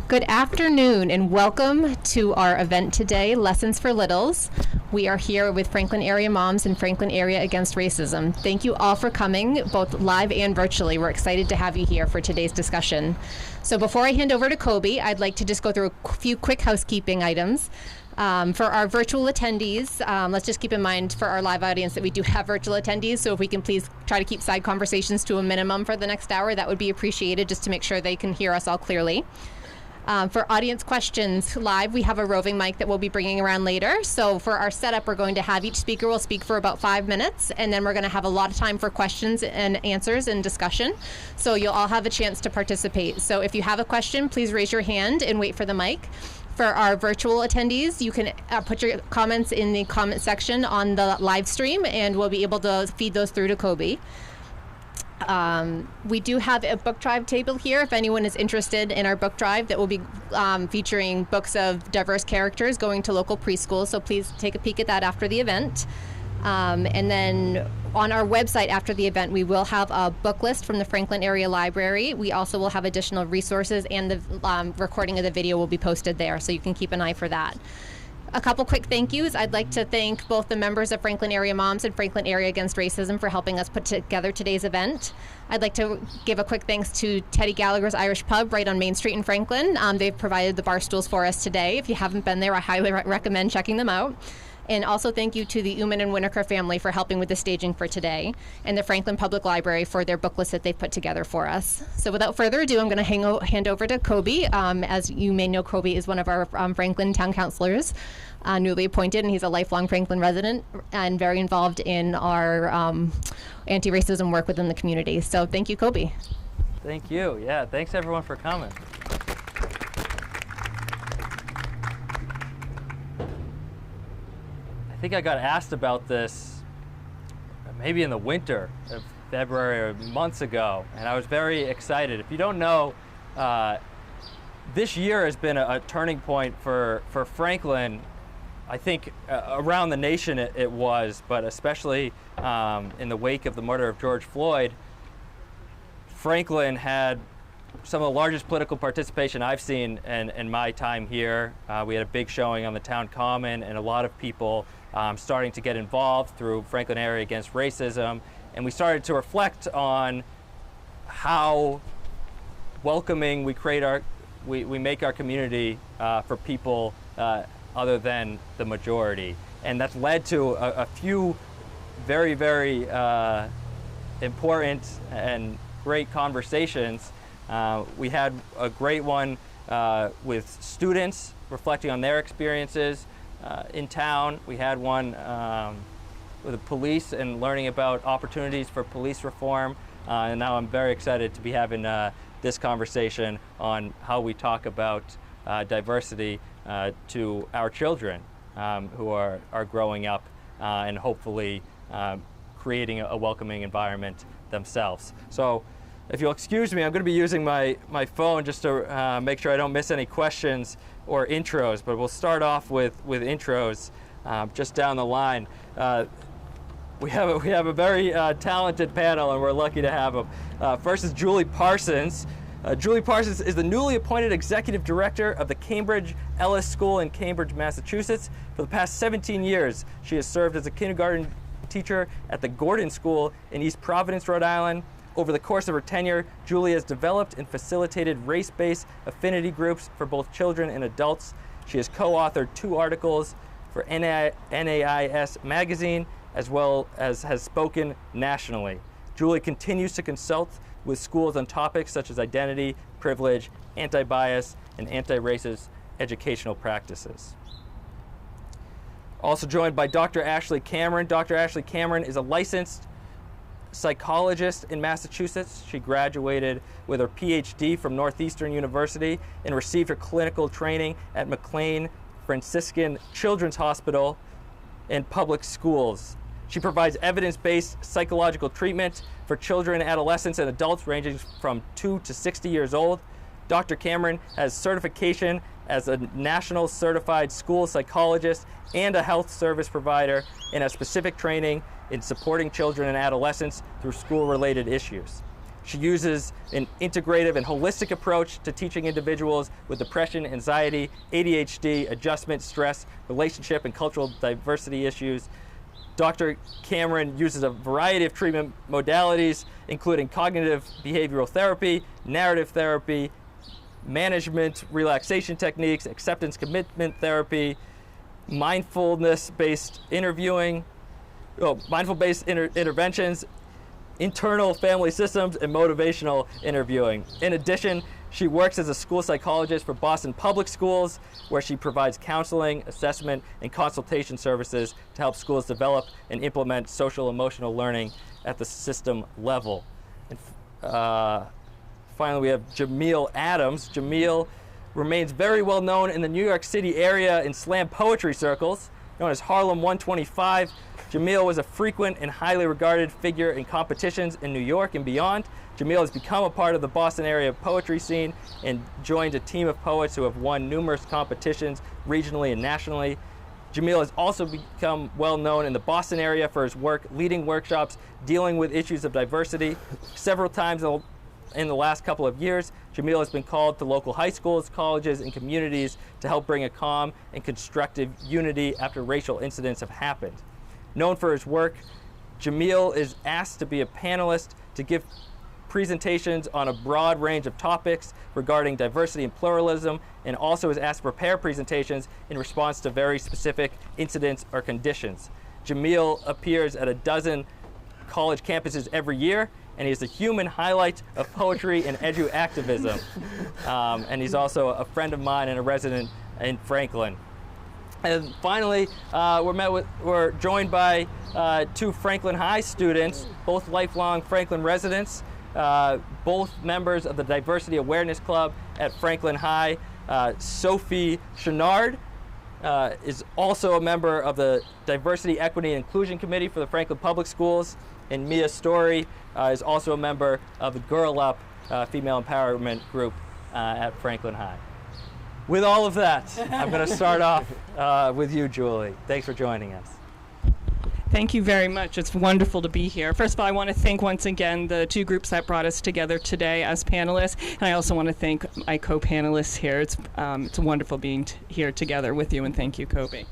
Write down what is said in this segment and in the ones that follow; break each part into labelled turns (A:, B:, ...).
A: Good afternoon and welcome to our event today, Lessons for Littles. We are here with Franklin Area Moms and Franklin Area Against Racism. Thank you all for coming, both live and virtually. We're excited to have you here for today's discussion. So before I hand over to Kobe, I'd like to just go through a few quick housekeeping items. For our virtual attendees, let's just keep in mind for our live audience that we do have virtual attendees, so if we can please try to keep side conversations to a minimum for the next hour, that would be appreciated just to make sure they can hear us all clearly. For audience questions live, we have a roving mic that we'll be bringing around later. So for our setup, we're going to have each speaker will speak for about 5 minutes, and then we're going to have a lot of time for questions and answers and discussion. So you'll all have a chance to participate. So if you have a question, please raise your hand and wait for the mic. For our virtual attendees, you can put your comments in the comment section on the live stream, and we'll be able to feed those through to Kobe. We do have a book drive table here if anyone is interested in our book drive that will be featuring books of diverse characters going to local preschools, so please take a peek at that after the event. And then on our website after the event, we will have a book list from the Franklin Area Library. We also will have additional resources, and the recording of the video will be posted there, so you can keep an eye for that. A couple quick thank yous. I'd like to thank both the members of Franklin Area Moms and Franklin Area Against Racism for helping us put together today's event. I'd like to give a quick thanks to Teddy Gallagher's Irish Pub right on Main Street in Franklin. They've provided the bar stools for us today. If you haven't been there, I highly recommend checking them out. And also thank you to the Uman and Winokur family for helping with the staging for today, and the Franklin Public Library for their book list that they've put together for us. So without further ado, I'm going to hand over to Kobe. As you may know, Kobe is one of our Franklin town councilors, newly appointed, and he's a lifelong Franklin resident and very involved in our anti-racism work within the community. So thank you, Kobe.
B: Thank you. Yeah, thanks everyone for coming. I think I got asked about this maybe in the winter of February or months ago, and I was very excited. If you don't know, this year has been a turning point for Franklin. I think around the nation it was, but especially in the wake of the murder of George Floyd, Franklin had some of the largest political participation I've seen in my time here. We had a big showing on the town common, and a lot of people starting to get involved through Franklin Area Against Racism, and we started to reflect on how welcoming we make our community for people other than the majority, and that's led to a few very, very important and great conversations. We had a great one with students reflecting on their experiences in town. We had one with the police and learning about opportunities for police reform. And now I'm very excited to be having this conversation on how we talk about diversity to our children who are growing up and hopefully creating a welcoming environment themselves. So if you'll excuse me, I'm going to be using my phone just to make sure I don't miss any questions or intros, but we'll start off with intros just down the line. We have a very talented panel, and we're lucky to have them. First is Julie Parsons. Julie Parsons is the newly appointed Executive Director of the Cambridge Ellis School in Cambridge, Massachusetts. For the past 17 years, she has served as a kindergarten teacher at the Gordon School in East Providence, Rhode Island. Over the course of her tenure, Julie has developed and facilitated race-based affinity groups for both children and adults. She has co-authored 2 articles for NAIS magazine, as well as has spoken nationally. Julie continues to consult with schools on topics such as identity, privilege, anti-bias, and anti-racist educational practices. Also joined by Dr. Ashley Cameron. Dr. Ashley Cameron is a licensed psychologist in Massachusetts. She graduated with her PhD from Northeastern University and received her clinical training at McLean Franciscan Children's Hospital and public schools. She provides evidence-based psychological treatment for children, adolescents, and adults ranging from 2 to 60 years old. Dr. Cameron has certification as a national certified school psychologist and a health service provider, and has specific training in supporting children and adolescents through school-related issues. She uses an integrative and holistic approach to teaching individuals with depression, anxiety, ADHD, adjustment, stress, relationship, and cultural diversity issues. Dr. Cameron uses a variety of treatment modalities, including cognitive behavioral therapy, narrative therapy, management relaxation techniques, acceptance commitment therapy, mindfulness-based interventions, internal family systems, and motivational interviewing. In addition, she works as a school psychologist for Boston Public Schools, where she provides counseling, assessment, and consultation services to help schools develop and implement social emotional learning at the system level. And finally, we have Jamil Adams. Jamil remains very well known in the New York City area in slam poetry circles, known as Harlem 125. Jamil was a frequent and highly regarded figure in competitions in New York and beyond. Jamil has become a part of the Boston area poetry scene and joined a team of poets who have won numerous competitions regionally and nationally. Jamil has also become well known in the Boston area for his work leading workshops dealing with issues of diversity. Several times in the last couple of years, Jamil has been called to local high schools, colleges, and communities to help bring a calm and constructive unity after racial incidents have happened. Known for his work, Jamil is asked to be a panelist to give presentations on a broad range of topics regarding diversity and pluralism, and also is asked to prepare presentations in response to very specific incidents or conditions. Jamil appears at a dozen college campuses every year, and he's a human highlight of poetry and edu activism. And he's also a friend of mine and a resident in Franklin. And finally, we're joined by two Franklin High students, both lifelong Franklin residents, both members of the Diversity Awareness Club at Franklin High. Sophie Chenard is also a member of the Diversity, Equity, and Inclusion Committee for the Franklin Public Schools, and Mia Story is also a member of the Girl Up female empowerment group at Franklin High. With all of that, I'm going to start off with you, Julie. Thanks for joining us.
C: Thank you very much. It's wonderful to be here. First of all, I want to thank once again the two groups that brought us together today as panelists, and I also want to thank my co-panelists here. It's wonderful being here together with you, and thank you, Kobe.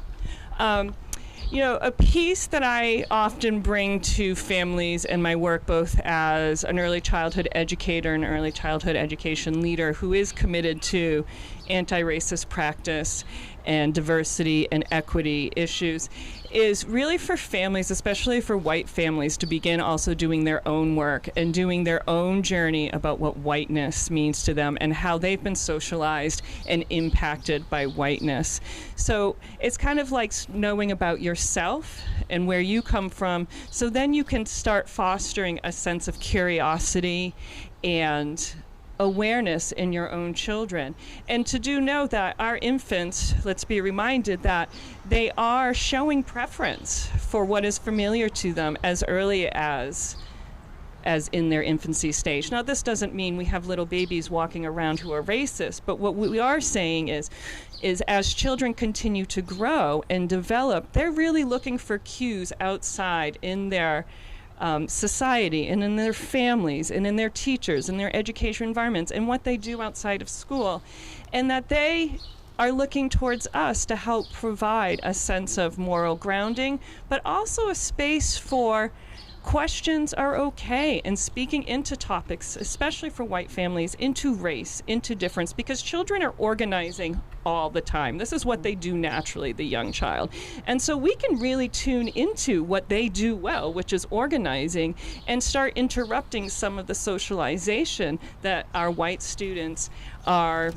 C: You know, a piece that I often bring to families in my work, both as an early childhood educator and early childhood education leader who is committed to anti-racist practice and diversity and equity issues, is really for families, especially for white families, to begin also doing their own work and doing their own journey about what whiteness means to them and how they've been socialized and impacted by whiteness. So it's kind of like knowing about yourself and where you come from, so then you can start fostering a sense of curiosity and awareness in your own children. And to do know that our infants, let's be reminded that they are showing preference for what is familiar to them as early as in their infancy stage. Now, this doesn't mean we have little babies walking around who are racist, but what we are saying is as children continue to grow and develop, they're really looking for cues outside in their society and in their families and in their teachers and their education environments and what they do outside of school, and that they are looking towards us to help provide a sense of moral grounding, but also a space for questions are okay, and speaking into topics, especially for white families, into race, into difference, because children are organizing all the time. This is what they do naturally, the young child. And so we can really tune into what they do well, which is organizing, and start interrupting some of the socialization that our white students are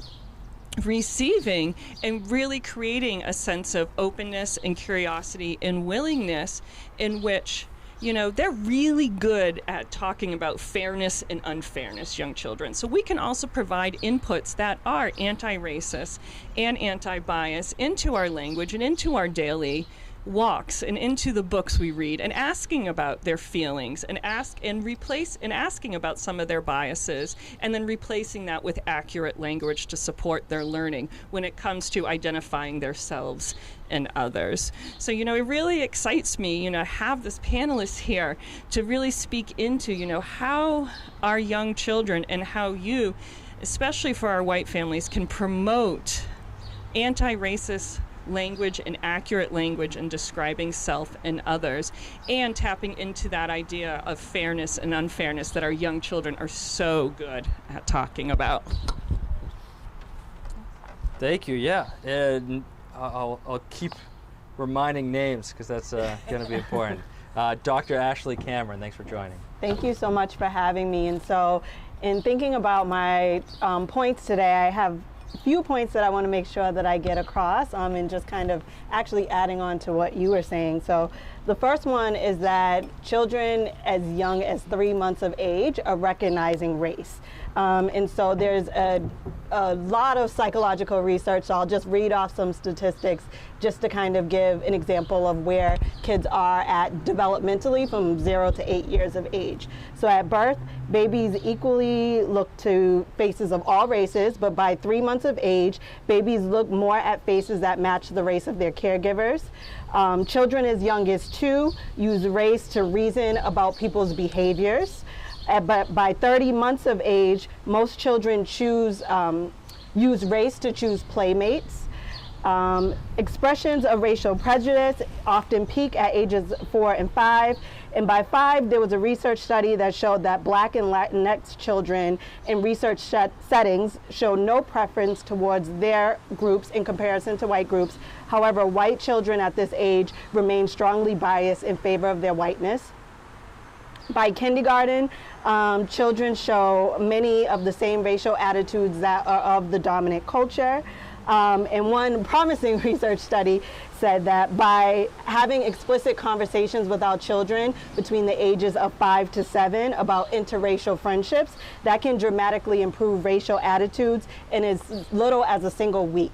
C: receiving, and really creating a sense of openness and curiosity and willingness in which, you know, they're really good at talking about fairness and unfairness, young children. So we can also provide inputs that are anti-racist and anti-bias into our language and into our daily walks and into the books we read and asking about their feelings and asking about some of their biases, and then replacing that with accurate language to support their learning when it comes to identifying themselves and others. So, it really excites me, to have this panelist here to really speak into, how our young children and how you, especially for our white families, can promote anti-racist language and accurate language in describing self and others, and tapping into that idea of fairness and unfairness that our young children are so good at talking about.
B: Thank you. Yeah, and I'll keep reminding names because that's going to be important. Dr. Ashley Cameron, thanks for joining.
D: Thank you so much for having me. And so, in thinking about my points today, I have few points that I want to make sure that I get across, and just kind of actually adding on to what you were saying. So the first one is that children as young as 3 months of age are recognizing race. And so there's a lot of psychological research, so I'll just read off some statistics just to kind of give an example of where kids are at developmentally from 0 to 8 years of age. So at birth, babies equally look to faces of all races, but by 3 months of age, babies look more at faces that match the race of their caregivers. Children as young as 2 use race to reason about people's behaviors. But by 30 months of age, most children use race to choose playmates. Expressions of racial prejudice often peak at ages 4 and 5. And by 5, there was a research study that showed that Black and Latinx children in research settings show no preference towards their groups in comparison to white groups. However, white children at this age remain strongly biased in favor of their whiteness. By kindergarten, children show many of the same racial attitudes that are of the dominant culture. And one promising research study said that by having explicit conversations with our children between the ages of 5 to 7 about interracial friendships, that can dramatically improve racial attitudes in as little as a single week.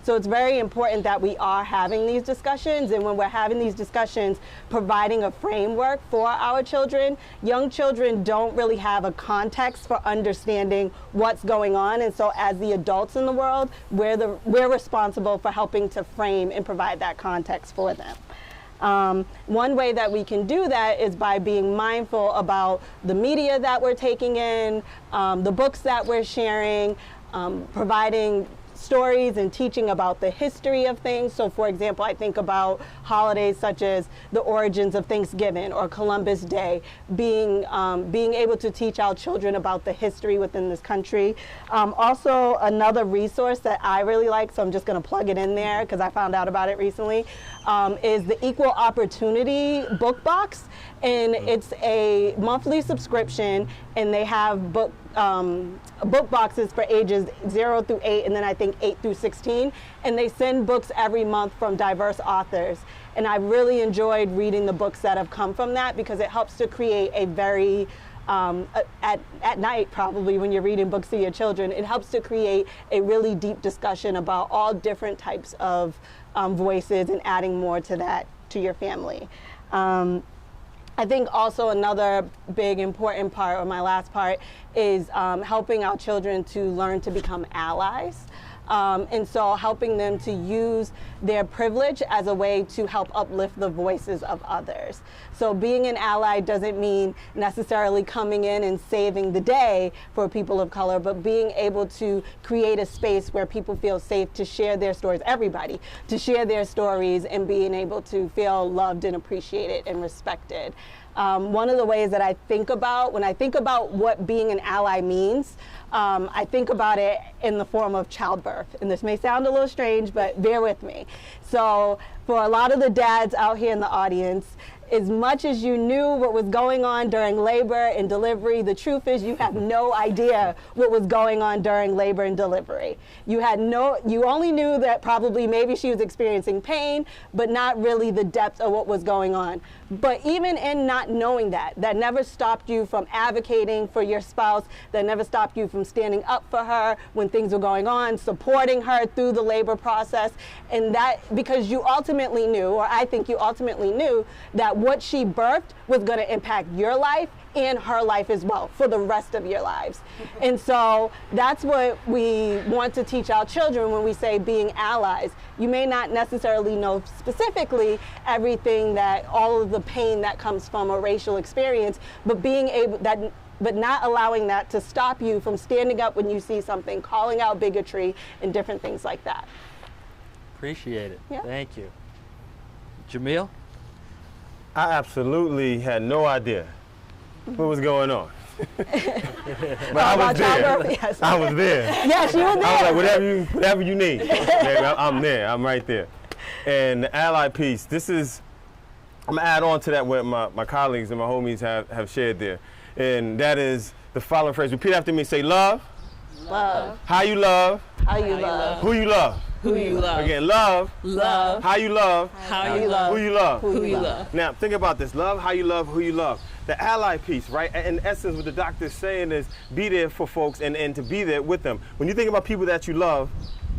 D: So it's very important that we are having these discussions, and when we're having these discussions, providing a framework for our children. Young children don't really have a context for understanding what's going on, and so as the adults in the world, we're responsible for helping to frame and provide that context for them. One way that we can do that is by being mindful about the media that we're taking in, the books that we're sharing, providing stories and teaching about the history of things. So for example, I think about holidays such as the origins of Thanksgiving or Columbus Day, being able to teach our children about the history within this country. Also, another resource that I really like, so I'm just going to plug it in there because I found out about it recently, is the Equal Opportunity Book Box. And it's a monthly subscription, and they have book boxes for ages 0 through 8, and then I think 8 through 16. And they send books every month from diverse authors. And I really enjoyed reading the books that have come from that, because it helps to create a very, at night probably when you're reading books to your children, it helps to create a really deep discussion about all different types of voices and adding more to that to your family. I think also another big important part, or my last part, is helping our children to learn to become allies. And so helping them to use their privilege as a way to help uplift the voices of others. So being an ally doesn't mean necessarily coming in and saving the day for people of color, but being able to create a space where people feel safe to share their stories, everybody, to share their stories and being able to feel loved and appreciated and respected. One of the ways that I think about, when I think about what being an ally means, I think about it in the form of childbirth. And this may sound a little strange, but bear with me. So for a lot of the dads out here in the audience, as much as you knew what was going on during labor and delivery, the truth is you have no idea what was going on during labor and delivery. You only knew that probably maybe she was experiencing pain, but not really the depth of what was going on. But even in not knowing that never stopped you from advocating for your spouse, that never stopped you from standing up for her when things were going on, supporting her through the labor process. And that, because you ultimately knew, or I think you ultimately knew, that what she birthed was going to impact your life and her life as well for the rest of your lives. And so that's what we want to teach our children when we say being allies. You may not necessarily know specifically everything, that all of the pain that comes from a racial experience, but but not allowing that to stop you from standing up when you see something, calling out bigotry and different things like that.
B: Appreciate it.
D: Yeah.
B: Thank you. Jamil?
E: I absolutely had no idea what was going on. But I was there.
D: Yes.
E: I was there.
D: Yes, you were there.
E: I was like, whatever you need, baby, I'm there. I'm right there. And the ally piece, I'm gonna add on to that what my colleagues and my homies have shared there. And that is the following phrase. Repeat after me. Say love.
D: Love.
E: How you love.
D: How you love.
E: Who you love.
C: Who you love.
E: Again, love.
C: Love.
E: How you love.
C: How you love.
E: Who you love.
C: Who you love.
E: Now, think about this. Love, how you love, who you love. The ally piece, right? In essence, what the doctor is saying is be there for folks and to be there with them. When you think about people that you love,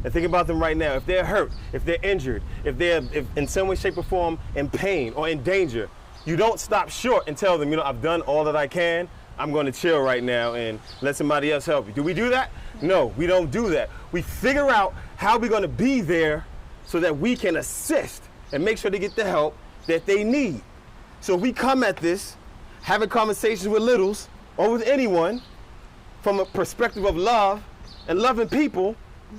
E: and think about them right now, if they're hurt, if they're injured, if they're in some way, shape, or form in pain or in danger, you don't stop short and tell them, I've done all that I can. I'm going to chill right now and let somebody else help you. Do we do that? No, we don't do that. We figure out how we're going to be there so that we can assist and make sure they get the help that they need. So we come at this, having conversations with littles or with anyone from a perspective of love and loving people,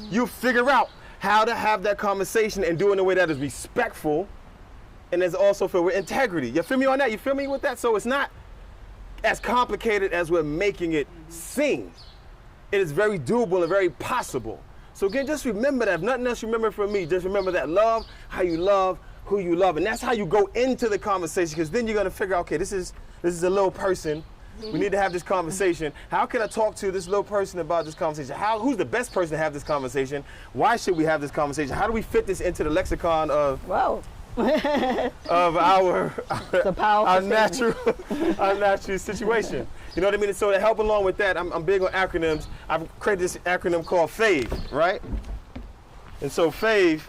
E: you figure out how to have that conversation and do it in a way that is respectful and is also filled with integrity. You feel me on that? You feel me with that? So it's not as complicated as we're making it seem. It is very doable and very possible. So again, just remember that. If nothing else you remember from me, just remember that love, how you love, who you love. And that's how you go into the conversation, because then you're going to figure out, okay, this is a little person. We need to have this conversation. How can I talk to this little person about this conversation? Who's the best person to have this conversation? Why should we have this conversation? How do we fit this into the lexicon of our natural situation? You know what I mean? So to help along with that, I'm big on acronyms. I've created this acronym called FAVE, right? And so FAVE,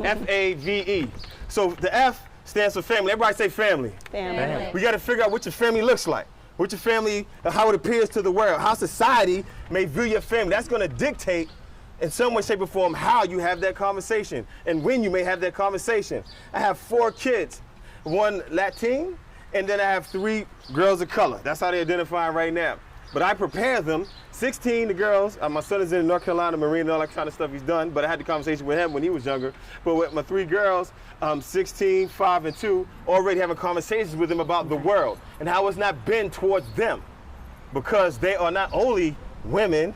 E: F-A-V-E. So the F stands for family. Everybody say family.
D: Family.
E: We got to figure out what your family looks like, what your family, how it appears to the world, how society may view your family. That's going to dictate in some way, shape, or form how you have that conversation and when you may have that conversation. I have 4 kids, 1 Latin, and then I have 3 girls of color. That's how they identify right now. But I prepare them. 16, the girls, my son is in North Carolina, Marine, and all that kind of stuff he's done, but I had the conversation with him when he was younger. But with my 3 girls, 16, 5, and 2, already having conversations with them about the world and how it's not been towards them, because they are not only women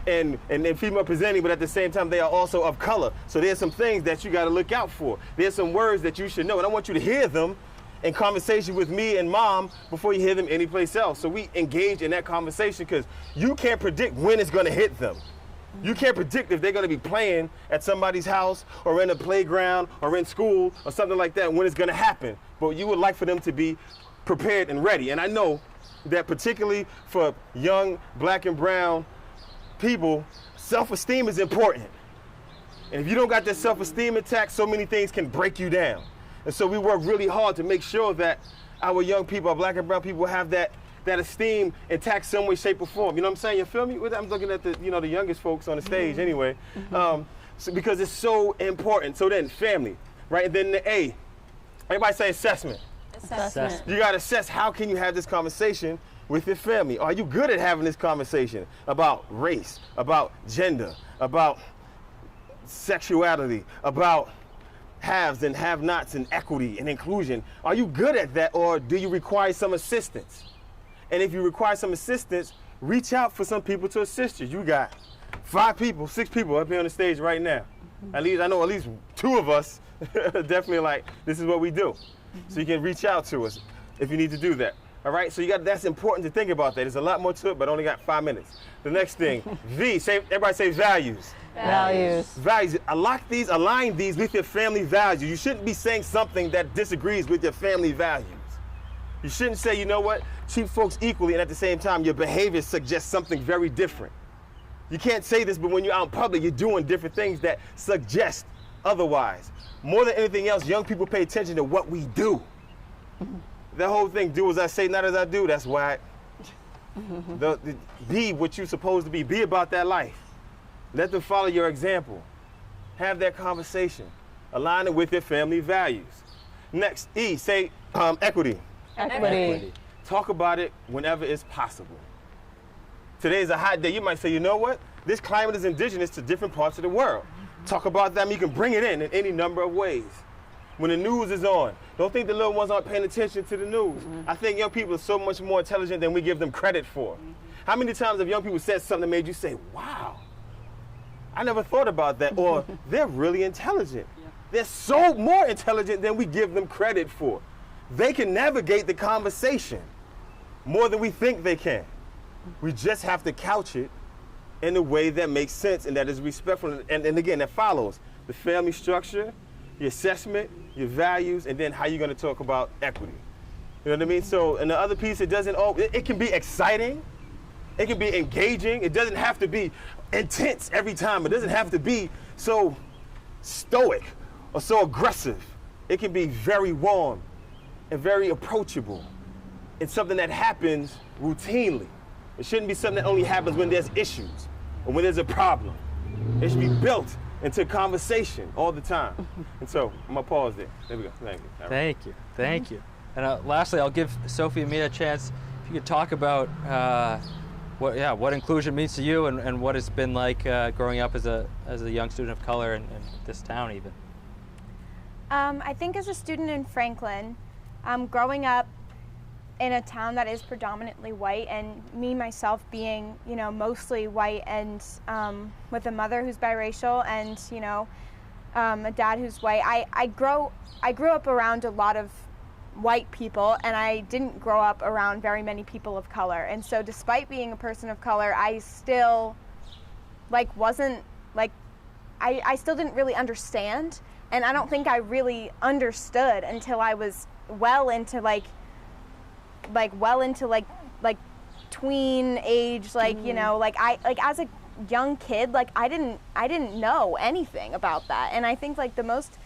E: and female presenting, but at the same time, they are also of color. So there's some things that you got to look out for. There's some words that you should know, and I want you to hear them in conversation with me and mom before you hear them anyplace else. So we engage in that conversation, because you can't predict when it's going to hit them. You can't predict if they're going to be playing at somebody's house or in a playground or in school or something like that, when it's going to happen. But you would like for them to be prepared and ready. And I know that particularly for young black and brown people, self-esteem is important. And if you don't got that self-esteem intact, so many things can break you down. And so we work really hard to make sure that our young people, our black and brown people, have that esteem intact some way, shape, or form. You know what I'm saying? You feel me? I'm looking at the youngest folks on the stage anyway. So because it's so important. So then family, right? And then the A. Everybody say assessment.
A: Assessment.
E: You got to assess, how can you have this conversation with your family? Are you good at having this conversation about race, about gender, about sexuality, about haves and have-nots and equity and inclusion? Are you good at that, or do you require some assistance? And if you require some assistance, reach out for some people to assist you. You got 5 people, 6 people up here on the stage right now. At least I know at least 2 of us definitely like, this is what we do. So you can reach out to us if you need to do that. All right, so that's important to think about that. There's a lot more to it, but only got 5 minutes. The next thing, everybody say values.
D: Values.
E: Values, align these with your family values. You shouldn't be saying something that disagrees with your family values. You shouldn't say, you know what, treat folks equally, and at the same time, your behavior suggests something very different. You can't say this, but when you're out in public, you're doing different things that suggest otherwise. More than anything else, young people pay attention to what we do. That whole thing, do as I say, not as I do, that's why be what you're supposed to be. Be about that life. Let them follow your example. Have that conversation. Align it with your family values. Next, E, say equity.
D: Equity.
E: Talk about it whenever it's possible. Today is a hot day. You might say, you know what? This climate is indigenous to different parts of the world. Talk about that, and you can bring it in any number of ways. When the news is on, don't think the little ones aren't paying attention to the news. I think young people are so much more intelligent than we give them credit for. How many times have young people said something that made you say, wow, I never thought about that, or they're really intelligent. They're so more intelligent than we give them credit for. They can navigate the conversation more than we think they can. We just have to couch it in a way that makes sense and that is respectful. And again, that follows the family structure, your assessment, your values, and then how you're going to talk about equity. You know what I mean? So, and the other piece, it can be exciting. It can be engaging. It doesn't have to be intense every time. It doesn't have to be so stoic or so aggressive. It can be very warm and very approachable. It's something that happens routinely. It shouldn't be something that only happens when there's issues or when there's a problem. It should be built into conversation all the time. And so I'm gonna pause there. There we go. Thank you. All right.
B: Thank you. And lastly, I'll give Sophie and Mia a chance. If you could talk about what inclusion means to you and what it's been like growing up as a young student of color in this town, even.
F: I think as a student in Franklin, growing up in a town that is predominantly white, and me myself being, mostly white, and with a mother who's biracial, and a dad who's white, I grew up around a lot of white people, and I didn't grow up around very many people of color. And so despite being a person of color, I still wasn't I still didn't really understand, and I don't think I really understood until I was well into tween age, as a young kid, I didn't know anything about that. And I think the most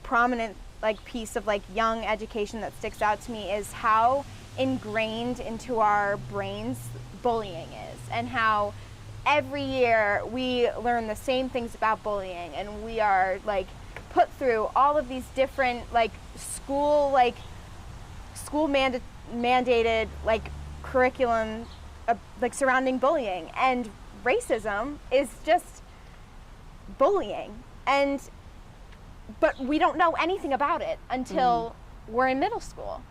F: prominent piece of young education that sticks out to me is how ingrained into our brains bullying is, and how every year we learn the same things about bullying, and we are put through all of these different school mandated curriculum surrounding bullying, and racism is just bullying, but we don't know anything about it until we're in middle school,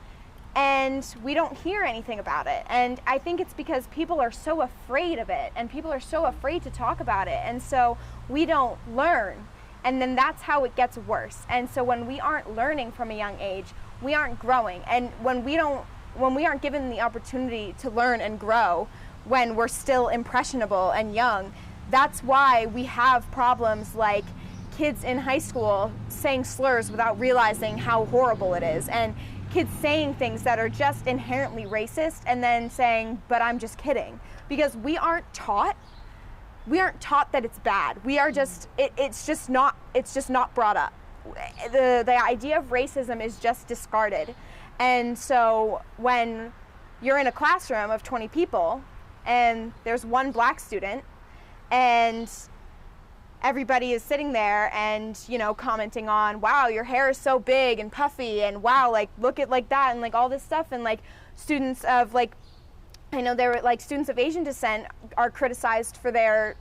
F: and we don't hear anything about it. And I think it's because people are so afraid of it, and people are so afraid to talk about it, and so we don't learn, and then that's how it gets worse. And so when we aren't learning from a young age, we aren't growing. And when we aren't given the opportunity to learn and grow when we're still impressionable and young, that's why we have problems like kids in high school saying slurs without realizing how horrible it is, and kids saying things that are just inherently racist and then saying, but I'm just kidding, because we aren't taught that it's bad. We are just, it's just not brought up. The idea of racism is just discarded. And so when you're in a classroom of 20 people and there's one black student, and everybody is sitting there and commenting on, wow, your hair is so big and puffy, and wow, look at that, and all this stuff, and students of I know there were students of Asian descent are criticized for their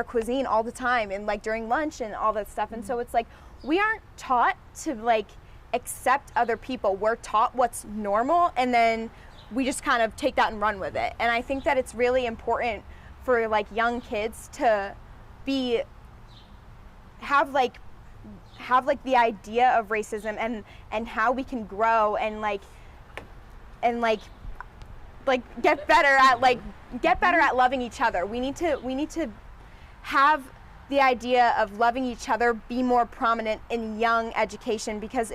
F: cuisine all the time, and during lunch and all that stuff. And so it's we aren't taught to accept other people. We're taught what's normal, and then we just kind of take that and run with it. And I think that it's really important for young kids to have have like the idea of racism and how we can grow and get better at loving each other. We need to have the idea of loving each other be more prominent in young education, because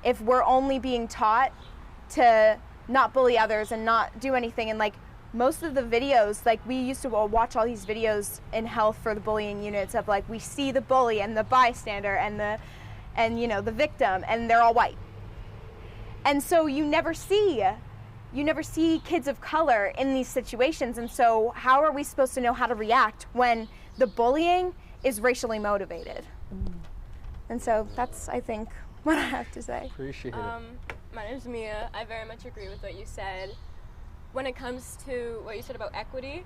F: if we're only being taught to not bully others and not do anything, and like most of the videos, like we used to watch all these videos in health for the bullying units of like we see the bully and the bystander and the victim, and they're all white. And so you never see kids of color in these situations. And so how are we supposed to know how to react when the bullying is racially motivated? And so that's, I think, what I have to say.
B: Appreciate it.
G: My name's Mia. I very much agree with what you said. When it comes to what you said about equity,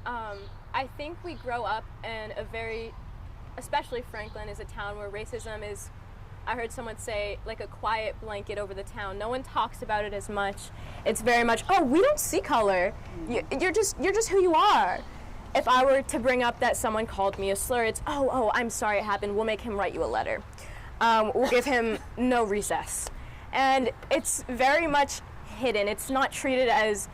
G: I think we grow up in especially Franklin is a town where racism is, I heard someone say, like a quiet blanket over the town. No one talks about it as much. It's very much, oh, we don't see color. You're just who you are. If I were to bring up that someone called me a slur, it's, oh, I'm sorry it happened. We'll make him write you a letter. We'll give him no recess. And it's very much hidden. It's not treated as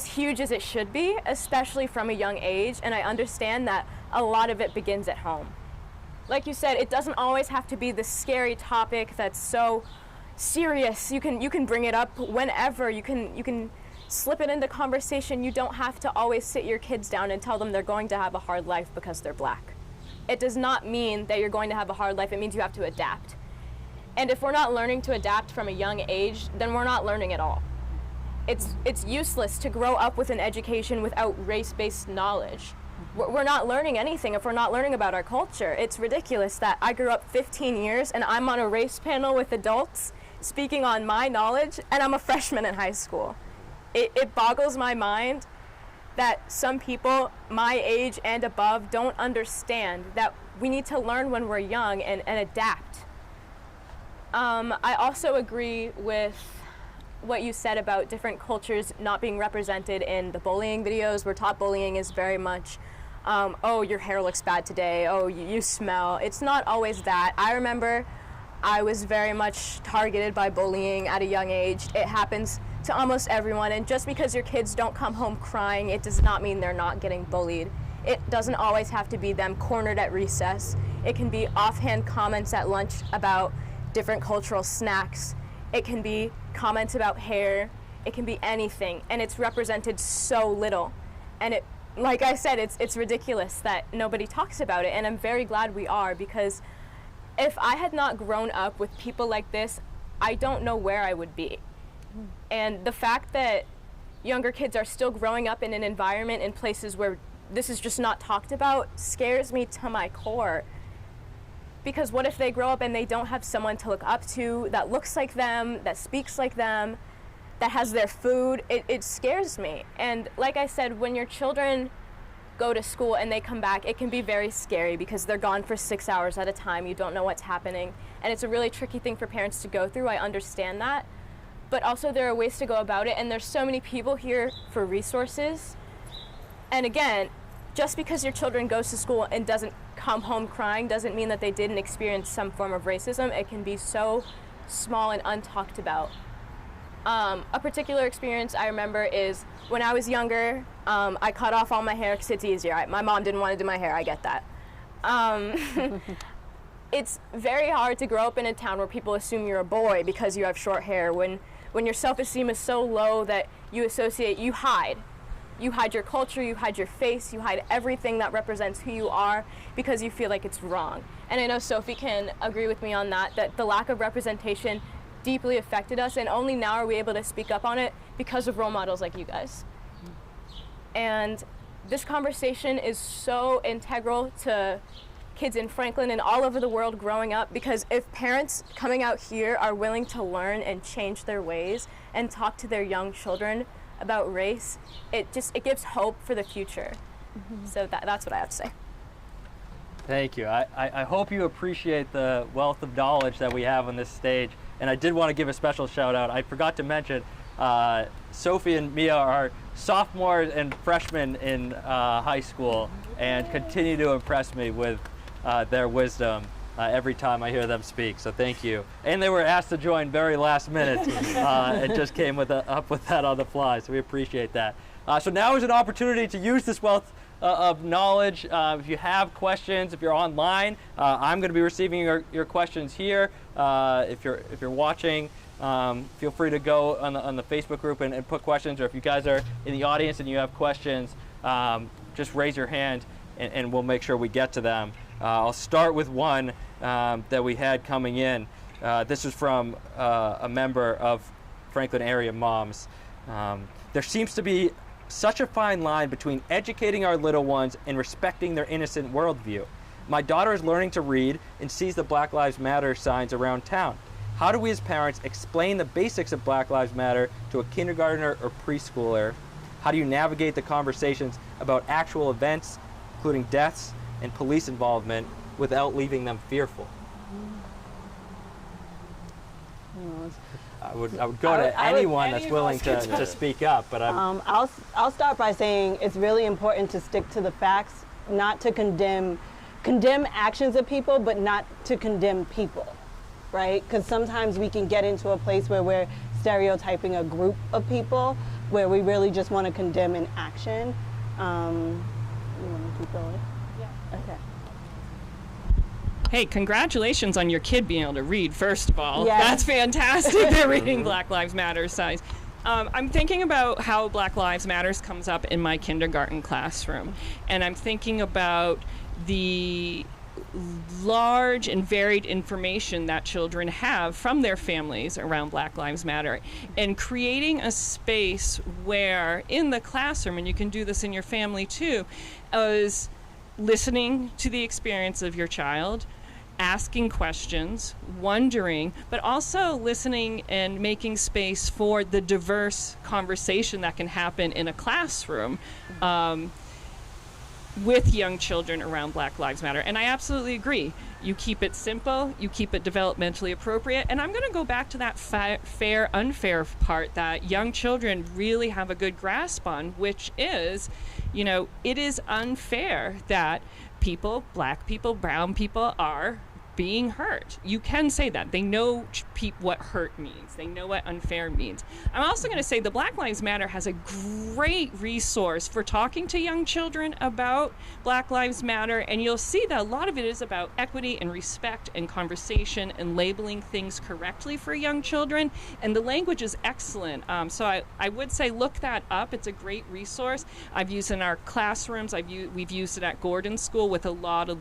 G: huge as it should be, especially from a young age. And I understand that a lot of it begins at home. Like you said, it doesn't always have to be this scary topic that's so serious. You can bring it up whenever. You can slip it into conversation. You don't have to always sit your kids down and tell them they're going to have a hard life because they're black. It does not mean that you're going to have a hard life. It means you have to adapt. And if we're not learning to adapt from a young age, then we're not learning at all. It's useless to grow up with an education without race-based knowledge. We're not learning anything if we're not learning about our culture. It's ridiculous that I grew up 15 years and I'm on a race panel with adults speaking on my knowledge, and I'm a freshman in high school. It boggles my mind that some people my age and above don't understand that we need to learn when we're young and adapt. I also agree with what you said about different cultures not being represented in the bullying videos. We're taught bullying is very much, oh, your hair looks bad today, oh, you smell. It's not always that. I remember I was very much targeted by bullying at a young age. It happens to almost everyone, and just because your kids don't come home crying, it does not mean they're not getting bullied. It doesn't always have to be them cornered at recess. It can be offhand comments at lunch about different cultural snacks. It can be comments about hair. It can be anything, and it's represented so little. And it, like I said, it's ridiculous that nobody talks about it, and I'm very glad we are, because if I had not grown up with people like this, I don't know where I would be. And the fact that younger kids are still growing up in an environment in places where this is just not talked about scares me to my core. Because what if they grow up and they don't have someone to look up to that looks like them, that speaks like them, that has their food? It scares me. And like I said, when your children go to school and they come back, it can be very scary because they're gone for 6 hours at a time. You don't know what's happening. And it's a really tricky thing for parents to go through. I understand that. But also there are ways to go about it, and there's so many people here for resources. And again, just because your children goes to school and doesn't come home crying doesn't mean that they didn't experience some form of racism. It can be so small and untalked about. A particular experience I remember is when I was younger, I cut off all my hair because it's easier. My mom didn't want to do my hair, I get that. It's very hard to grow up in a town where people assume you're a boy because you have short hair. When your self-esteem is so low that you hide. You hide your culture, you hide your face, you hide everything that represents who you are because you feel like it's wrong. And I know Sophie can agree with me on that the lack of representation deeply affected us, and only now are we able to speak up on it because of role models like you guys. And this conversation is so integral to kids in Franklin and all over the world growing up, because if parents coming out here are willing to learn and change their ways and talk to their young children about race, it gives hope for the future. So that's what I have to say.
B: Thank you. I hope you appreciate the wealth of knowledge that we have on this stage. And I did want to give a special shout out. I forgot to mention, Sophie and Mia are sophomores and freshmen in high school and continue to impress me with their wisdom. every time I hear them speak, so thank you. And they were asked to join very last minute and just came up with that on the fly, so we appreciate that. So now is an opportunity to use this wealth of knowledge. If you have questions, if you're online, I'm going to be receiving your questions here. If you're watching, feel free to go on the Facebook group and put questions, or if you guys are in the audience and you have questions, just raise your hand and we'll make sure we get to them. I'll start with one that we had coming in. This is from a member of Franklin Area Moms. There seems to be such a fine line between educating our little ones and respecting their innocent worldview. My daughter is learning to read and sees the Black Lives Matter signs around town. How do we as parents explain the basics of Black Lives Matter to a kindergartner or preschooler? How do you navigate the conversations about actual events, including deaths and police involvement, without leaving them fearful? I would go to anyone that's willing to speak up, but
D: I'll start by saying it's really important to stick to the facts, not to condemn actions of people, but not to condemn people, right? Because sometimes we can get into a place where we're stereotyping a group of people, where we really just want to condemn an action. You want to keep going? Yeah. Okay.
C: Hey, congratulations on your kid being able to read, first of all.
D: Yes.
C: That's fantastic. They're reading Black Lives Matter signs. I'm thinking about how Black Lives Matters comes up in my kindergarten classroom. And I'm thinking about the large and varied information that children have from their families around Black Lives Matter, and creating a space where in the classroom, and you can do this in your family too, is listening to the experience of your child, asking questions, wondering, but also listening and making space for the diverse conversation that can happen in a classroom with young children around Black Lives Matter. And I absolutely agree. You keep it simple, you keep it developmentally appropriate, and I'm going to go back to that fair, unfair part that young children really have a good grasp on, which is, it is unfair that people, Black people, brown people, are being hurt. You can say that. They know what hurt means. They know what unfair means. I'm also going to say the Black Lives Matter has a great resource for talking to young children about Black Lives Matter, and you'll see that a lot of it is about equity and respect and conversation and labeling things correctly for young children, and the language is excellent. So I would say look that up. It's a great resource. I've used it in our classrooms. We've used it at Gordon School with a lot of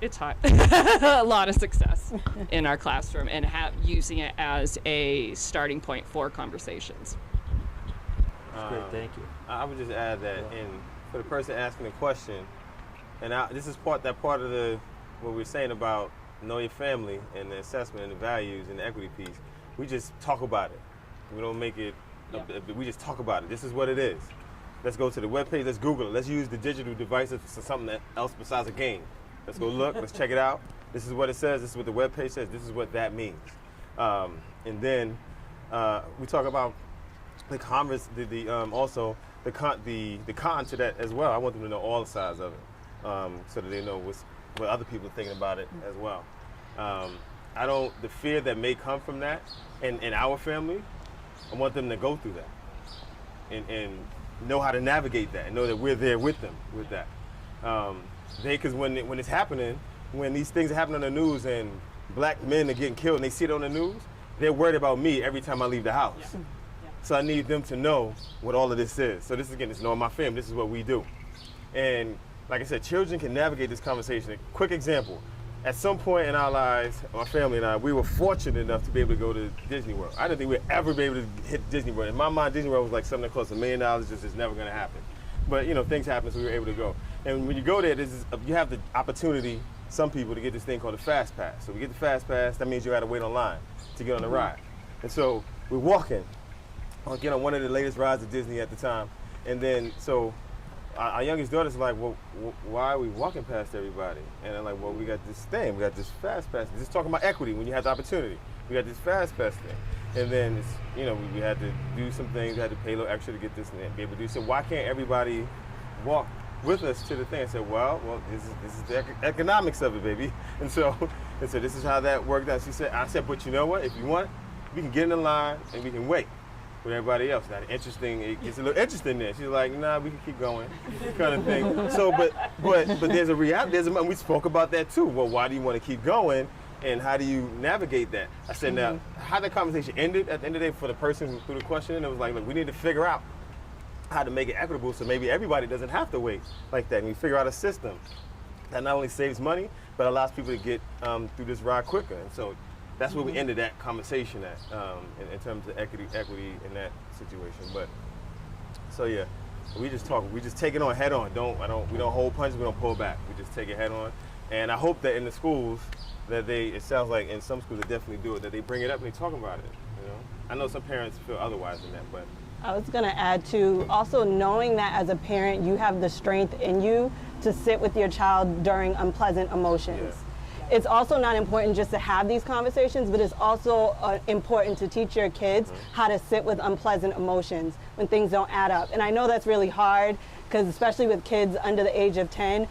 C: it's hot. A lot of success in our classroom, and using it as a starting point for conversations.
B: That's great, thank you.
E: I would just add that, for the person asking the question, and this is part of what we're saying about know your family and the assessment and the values and the equity piece. We just talk about it. We don't make it. We just talk about it. This is what it is. Let's go to the webpage, let's Google it. Let's use the digital devices for something else besides a game. Let's go look, let's check it out. This is what it says, this is what the webpage says, this is what that means. And then we talk about the also the con to that as well. I want them to know all the sides of it, so that they know what other people are thinking about it as well. The fear that may come from that in our family, I want them to go through that. And know how to navigate that and know that we're there with them with that. Because when it's happening, when these things are happening on the news and Black men are getting killed and they see it on the news, they're worried about me every time I leave the house. Yeah. So I need them to know what all of this is. So this is, again, it's knowing my family, this is what we do. And like I said, children can navigate this conversation. A quick example. At some point in our lives, my family and I, we were fortunate enough to be able to go to Disney World. I didn't think we'd ever be able to hit Disney World. In my mind, Disney World was like something that cost $1 million, just never going to happen. But things happen, so we were able to go. And when you go there, you have the opportunity, some people, to get this thing called a Fast Pass. So we get the Fast Pass, that means you got to wait online to get on the ride. And so we're walking. I'll get on one of the latest rides at Disney at the time. And then, so our youngest daughter's like, well, why are we walking past everybody? And I'm like, well, we got this thing, we got this Fast Pass. Just talking about equity when you have the opportunity. We got this Fast Pass thing. And then, we had to do some things, we had to pay a little extra to get this and be able to do. So why can't everybody walk with us to the thing. I said, well, this is the economics of it, baby. And so this is how that worked out. I said, but you know what? If you want, we can get in the line and we can wait with everybody else. Now, it gets a little interesting there. She's like, nah, we can keep going, kind of thing. So, but there's a reality. And we spoke about that too. Well, why do you want to keep going? And how do you navigate that? I said, now, how the conversation ended at the end of the day for the person who threw the question in, it was like, look, we need to figure out how to make it equitable so maybe everybody doesn't have to wait like that. And we figure out a system that not only saves money, but allows people to get through this ride quicker. And so that's where we ended that conversation at in terms of equity in that situation. But so yeah, we just talk. We just take it on head on. We don't hold punches. We don't pull back. We just take it head on. And I hope that in the schools that it sounds like in some schools they definitely do it, that they bring it up and they talk about it. You know, I know some parents feel otherwise than that, but.
D: I was going to add to also knowing that as a parent you have the strength in you to sit with your child during unpleasant emotions. Yeah. It's also not important just to have these conversations, but it's also important to teach your kids how to sit with unpleasant emotions when things don't add up. And I know that's really hard because especially with kids under the age of 10,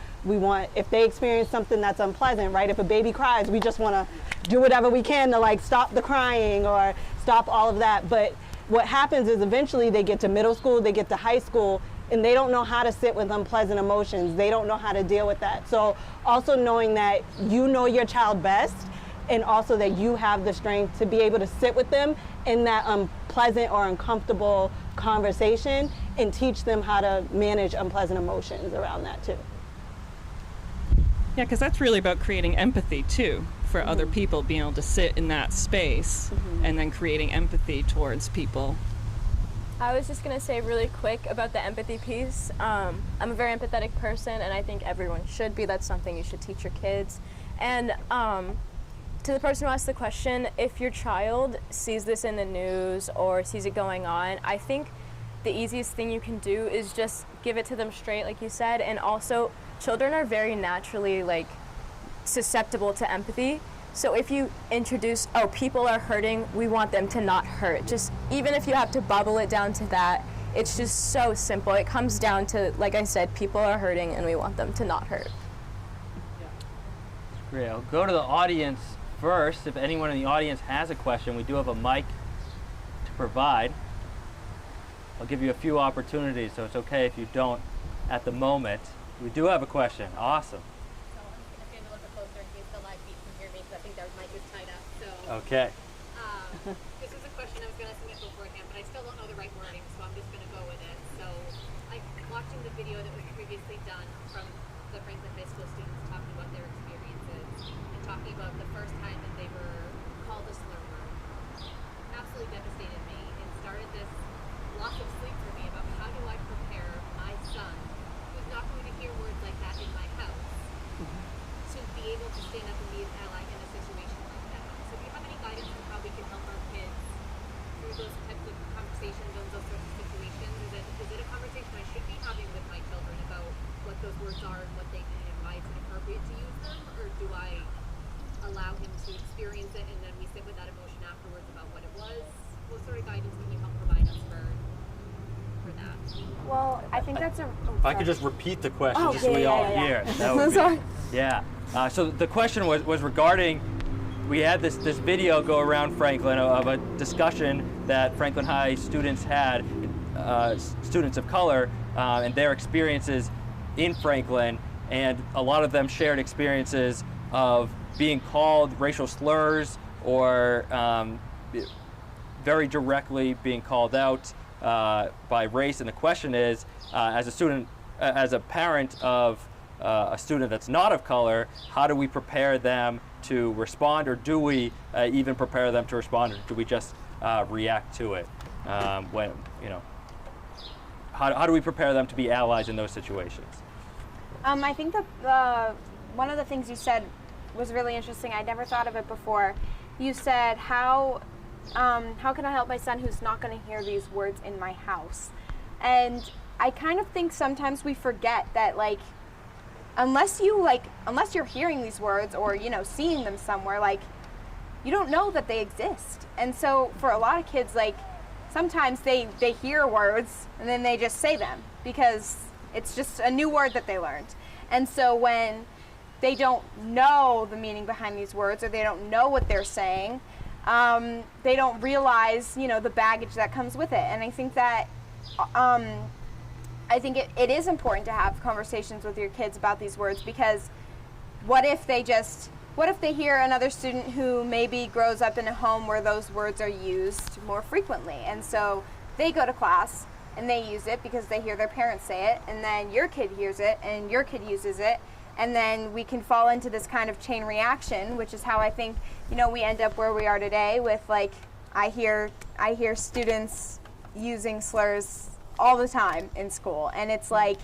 D: if they experience something that's unpleasant, right? If a baby cries, we just want to do whatever we can to like stop the crying or stop all of that. But what happens is eventually they get to middle school, they get to high school, and they don't know how to sit with unpleasant emotions. They don't know how to deal with that. So also knowing that you know your child best, and also that you have the strength to be able to sit with them in that unpleasant or uncomfortable conversation and teach them how to manage unpleasant emotions around that too.
C: Yeah, because that's really about creating empathy too for other people, being able to sit in that space and then creating empathy towards people.
G: I was just going to say really quick about the empathy piece. I'm a very empathetic person, and I think everyone should be. That's something you should teach your kids. And to the person who asked the question, if your child sees this in the news or sees it going on, I think the easiest thing you can do is just give it to them straight, like you said. And also, children are very naturally susceptible to empathy. So if you introduce, people are hurting, we want them to not hurt. Just even if you have to bubble it down to that, it's just so simple. It comes down to, like I said, people are hurting and we want them to not hurt.
B: Great. I'll go to the audience first. If anyone in the audience has a question, we do have a mic to provide. I'll give you a few opportunities, so it's okay if you don't at the moment. We do have a question. Awesome. Okay.
A: This is a question I was going to submit beforehand, but I still don't know the right wording, so I'm just going to go with it. So, watching the video that was previously done from the Franklin High School students talking about their experiences and talking about the first time that they were called a slur word, absolutely devastated me and started this loss of sleep for me about how do I prepare my son, who's not going to hear words like that in my house, to be able to stand up and be an ally in a situation like that. So do you have any guidance on how we can help our kids through those types of conversations and those sorts of situations? Is it a conversation I should be having with my children about what those words are and what they mean and why it's inappropriate to use them? Or do I allow him to experience it and then we sit with that emotion afterwards about what it was? What sort of guidance can you help provide us for that?
F: Well, I think that's
B: If I could just repeat the question just so we all hear. That would be, yeah. So the question was regarding, we had this video go around Franklin of a discussion that Franklin High students had, students of color, and their experiences in Franklin, and a lot of them shared experiences of being called racial slurs or very directly being called out by race. And the question is, as a parent of a student that's not of color, how do we prepare them to respond, or do we even prepare them to respond, or do we just react to it? When how do we prepare them to be allies in those situations?
F: I think that one of the things you said was really interesting. I never thought of it before. You said, how can I help my son who's not going to hear these words in my house? And I kind of think sometimes we forget that, unless you're hearing these words or, seeing them somewhere, you don't know that they exist. And so for a lot of kids, sometimes they hear words and then they just say them because It's just a new word that they learned. And so when they don't know the meaning behind these words, or they don't know what they're saying, they don't realize, the baggage that comes with it. And I think that it is important to have conversations with your kids about these words, because what if they hear another student who maybe grows up in a home where those words are used more frequently, and so they go to class and they use it because they hear their parents say it, and then your kid hears it and your kid uses it, and then we can fall into this kind of chain reaction, which is how I think we end up where we are today with, like, I hear students using slurs all the time in school, and it's like,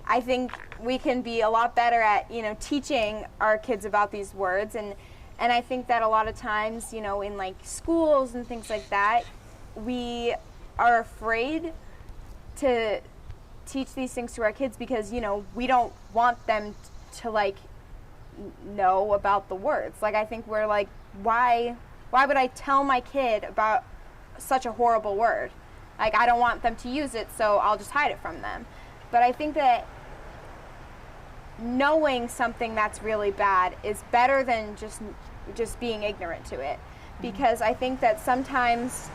F: I think we can be a lot better at teaching our kids about these words, and I think that a lot of times in like schools and things like that, we are afraid to teach these things to our kids because we don't want them to like know about the words. Like, I think we're like, why would I tell my kid about such a horrible word? Like, I don't want them to use it, so I'll just hide it from them. But I think that knowing something that's really bad is better than just being ignorant to it. Because I think that sometimes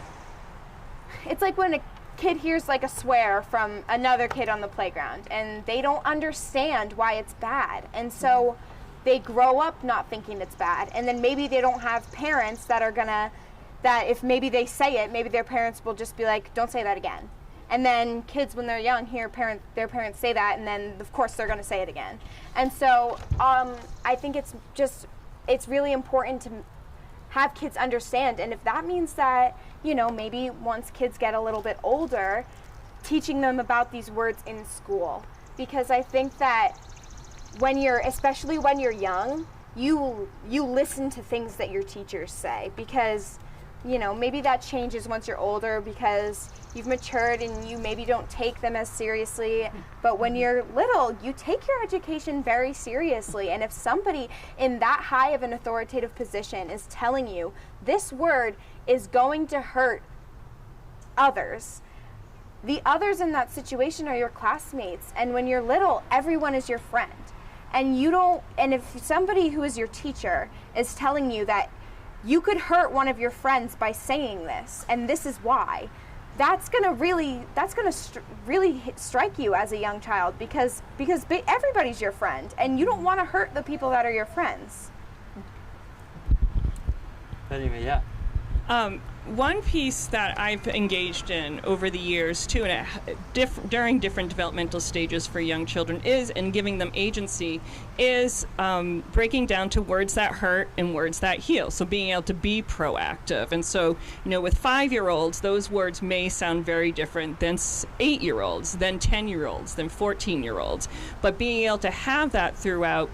F: it's like when a kid hears like a swear from another kid on the playground and they don't understand why it's bad. And so they grow up not thinking it's bad. And then maybe they don't have parents that if maybe they say it, maybe their parents will just be like, don't say that again. And then kids, when they're young, hear their parents say that, and then of course they're going to say it again. And so I think it's really important to have kids understand. And if that means that, maybe once kids get a little bit older, teaching them about these words in school. Because I think that especially when you're young, you listen to things that your teachers say, because maybe that changes once you're older because you've matured and you maybe don't take them as seriously. But when you're little, you take your education very seriously. And if somebody in that high of an authoritative position is telling you this word is going to hurt others, the others in that situation are your classmates. And when you're little, everyone is your friend. And if somebody who is your teacher is telling you that you could hurt one of your friends by saying this, and this is why, that's gonna really strike you as a young child, because everybody's your friend, and you don't want to hurt the people that are your friends.
B: Anyway, yeah.
C: One piece that I've engaged in over the years, too, during different developmental stages for young children and giving them agency, is breaking down to words that hurt and words that heal. So being able to be proactive. And so, with 5-year-olds, those words may sound very different than 8-year-olds, than 10-year-olds, than 14-year-olds. But being able to have that throughout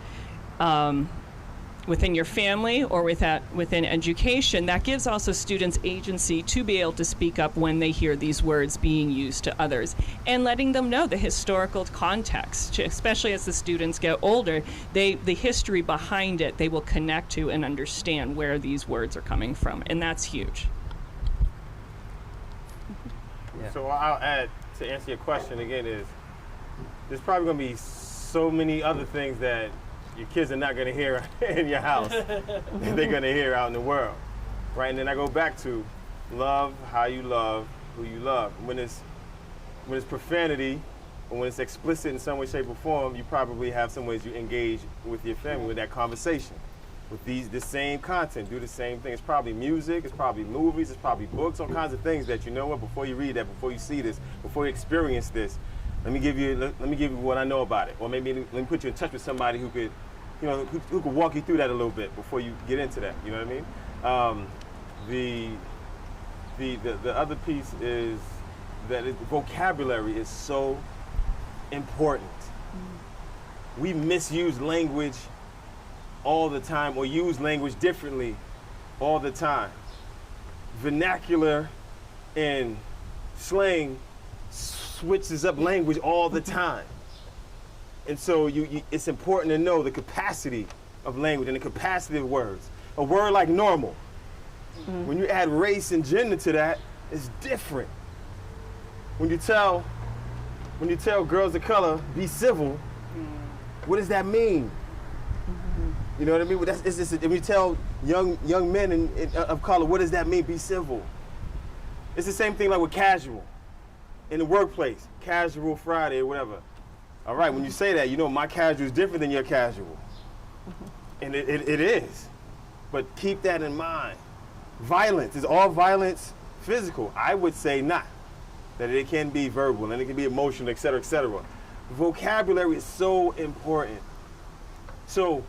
C: within your family or within education, that gives also students agency to be able to speak up when they hear these words being used to others, and letting them know the historical context, especially as the students get older, the history behind it, they will connect to and understand where these words are coming from, and that's huge.
E: Yeah. So I'll add, to answer your question again, is there's probably going to be so many other things that your kids are not going to hear in your house that they're going to hear out in the world, right? And then I go back to love how you love who you love. When it's profanity, or when it's explicit in some way, shape, or form, you probably have some ways you engage with your family with that conversation. With the same content, do the same thing. It's probably music, it's probably movies, it's probably books, all kinds of things that, before you read that, before you see this, before you experience this, let me give you what I know about it. Or maybe let me put you in touch with somebody who could, who could walk you through that a little bit before you get into that. You know what I mean? The other piece is that vocabulary is so important. We misuse language all the time, or use language differently all the time. Vernacular and slang switches up language all the time. And so it's important to know the capacity of language and the capacity of words. A word like normal, when you add race and gender to that, it's different. When you tell when you tell girls of color, be civil, what does that mean? You know what I mean? If you tell young men of color, what does that mean? Be civil. It's the same thing like with casual. In the workplace, casual Friday or whatever. All right, when you say that, you know my casual is different than your casual. And it is. But keep that in mind. Violence, is all violence physical? I would say not. That it can be verbal and it can be emotional, et cetera, et cetera. Vocabulary is so important. So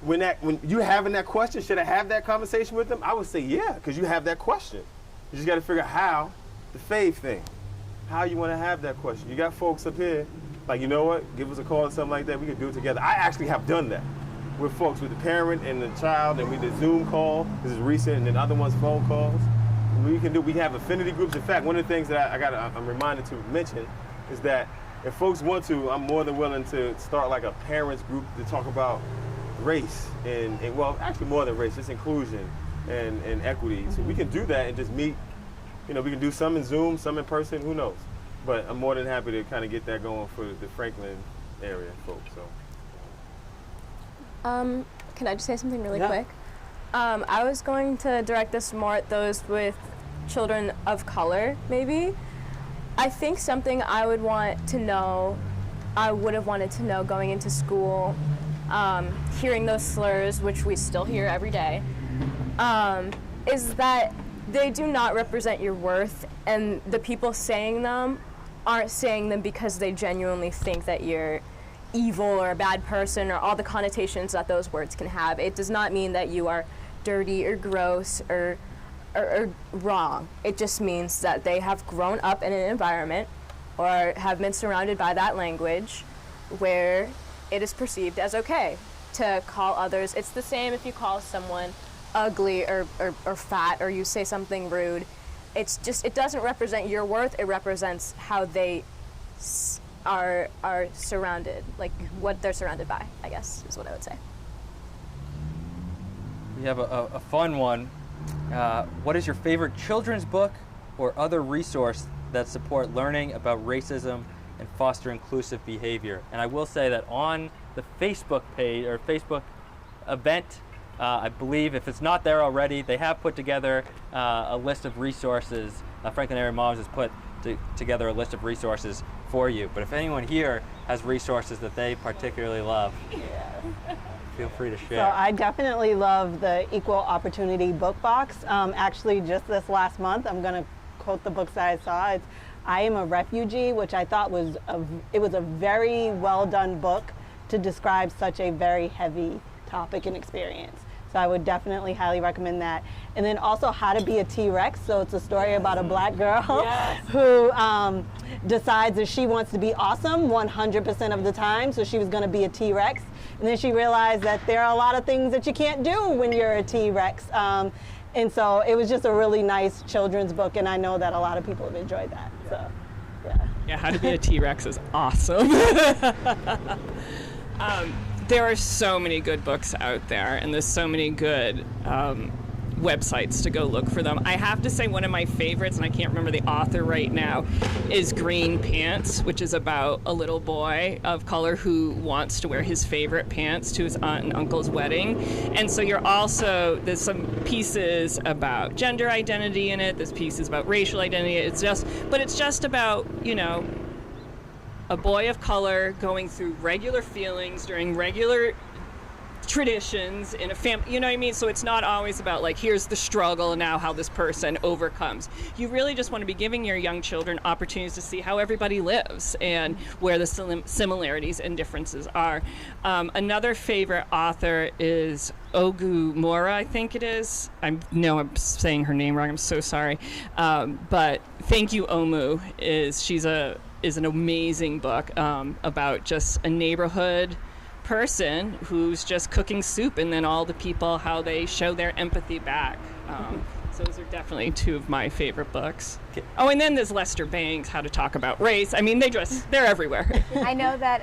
E: when you having that question, should I have that conversation with them? I would say yeah, because you have that question. You just got to figure out how, the faith thing, how you want to have that question. You got folks up here, like, you know what, give us a call or something like that, we can do it together. I actually have done that with folks, with the parent and the child, and we did Zoom call, this is recent, and then other ones phone calls. We have affinity groups. In fact, one of the things that I'm reminded to mention is that if folks want to, I'm more than willing to start like a parents group to talk about race and well, actually more than race, just inclusion and equity. So we can do that and just meet. You know, we can do some in Zoom, some in person, who knows? But I'm more than happy to kind of get that going for the Franklin area folks. So.
G: Can I just say something really quick? I was going to direct this more at those with children of color, maybe. I think something I would have wanted to know going into school, hearing those slurs, which we still hear every day, is that they do not represent your worth, and the people saying them aren't saying them because they genuinely think that you're evil or a bad person or all the connotations that those words can have. It does not mean that you are dirty or gross or wrong. It just means that they have grown up in an environment or have been surrounded by that language where it is perceived as okay to call others. It's the same if you call someone ugly or fat or you say something rude. It's just, it doesn't represent your worth, it represents how they are surrounded, like what they're surrounded by, I guess is what I would say.
B: We have a fun one. What is your favorite children's book or other resource that support learning about racism and foster inclusive behavior? And I will say that on the Facebook page or Facebook event, I believe if it's not there already, they have put together a list of resources. Franklin Area Moms has put together a list of resources for you. But if anyone here has resources that they particularly love, feel free to share.
D: So I definitely love the Equal Opportunity Book Box. Actually, just this last month, I'm going to quote the books that I saw. It's I Am a Refugee, which I thought was a very well done book to describe such a very heavy topic and experience. So I would definitely highly recommend that. And then also How to Be a T-Rex. So it's a story about a black girl who decides that she wants to be awesome 100% of the time. So she was going to be a T-Rex. And then she realized that there are a lot of things that you can't do when you're a T-Rex. And so it was just a really nice children's book. And I know that a lot of people have enjoyed that. So,
C: yeah, How to Be a T-Rex is awesome. There are so many good books out there, and there's so many good websites to go look for them. I have to say one of my favorites, and I can't remember the author right now, is Green Pants, which is about a little boy of color who wants to wear his favorite pants to his aunt and uncle's wedding. And so there's some pieces about gender identity in it, there's pieces about racial identity, it's just about, a boy of color going through regular feelings during regular traditions in a family, you know what I mean? So it's not always about like, here's the struggle and now how this person overcomes. You really just want to be giving your young children opportunities to see how everybody lives and where the similarities and differences are. Another favorite author is Ogu Mora, I think it is. I know I'm saying her name wrong, I'm so sorry. But Thank You, Omu is an amazing book about just a neighborhood person who's just cooking soup, and then all the people, how they show their empathy back. So those are definitely two of my favorite books. Oh, and then there's Lester Bangs, How to Talk About Race. I mean, they're everywhere.
F: I know that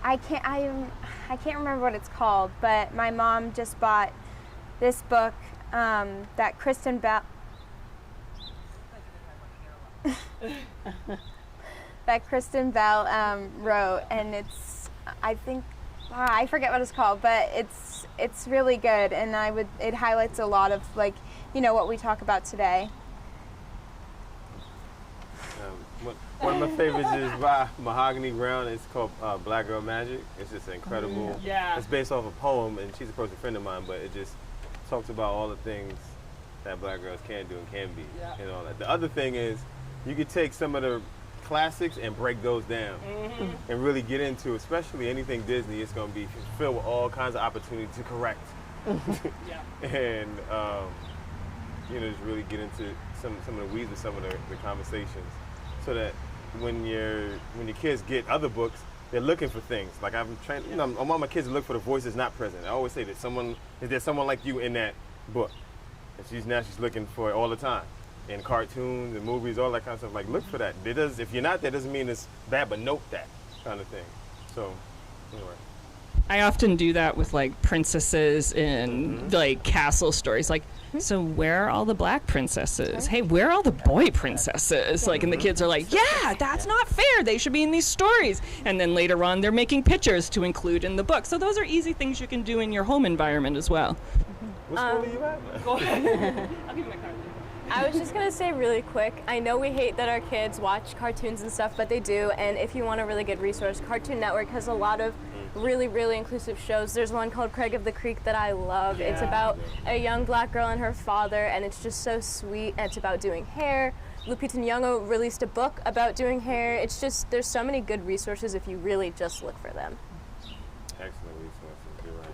F: I can't remember what it's called, but my mom just bought this book that Kristen Bell that Kristen Bell wrote, and it's, I think, I forget what it's called, but it's really good, and it highlights a lot of, like, you know, what we talk about today.
E: One of my favorites is by Mahogany Brown. It's called Black Girl Magic. It's just incredible.
C: Yeah.
E: It's based off a poem, and she's a close friend of mine, but it just talks about all the things that black girls can do and can be.
C: Yeah.
E: And all that. The other thing is, you could take some of the classics and break those down and really get into, especially anything Disney. It's going to be filled with all kinds of opportunity to correct.
C: Yeah.
E: And you know, just really get into some of the weeds of some of the conversations, so that when your kids get other books, they're looking for things. Like I'm trying, you know, I want my kids to look for the voices not present. I always say that is there someone like you in that book? And she's looking for it all the time, in cartoons and movies, all that kind of stuff. Like, look for that. If you're not there, doesn't mean it's bad, but note that kind of thing. So, anyway.
C: I often do that with like princesses and like castle stories. Like, so where are all the black princesses? Hey, where are all the boy princesses? Like, and the kids are like, yeah, that's not fair. They should be in these stories. And then later on, they're making pictures to include in the book. So those are easy things you can do in your home environment as well.
E: What school are you at?
C: Go ahead. I'll give you my card.
G: I was just going to say really quick, I know we hate that our kids watch cartoons and stuff, but they do, and if you want a really good resource, Cartoon Network has a lot of really, really inclusive shows. There's one called Craig of the Creek that I love. It's about a young black girl and her father, and it's just so sweet, and it's about doing hair. Lupita Nyong'o released a book about doing hair. It's just, there's so many good resources if you really just look for them.
E: Excellent resources, you're right.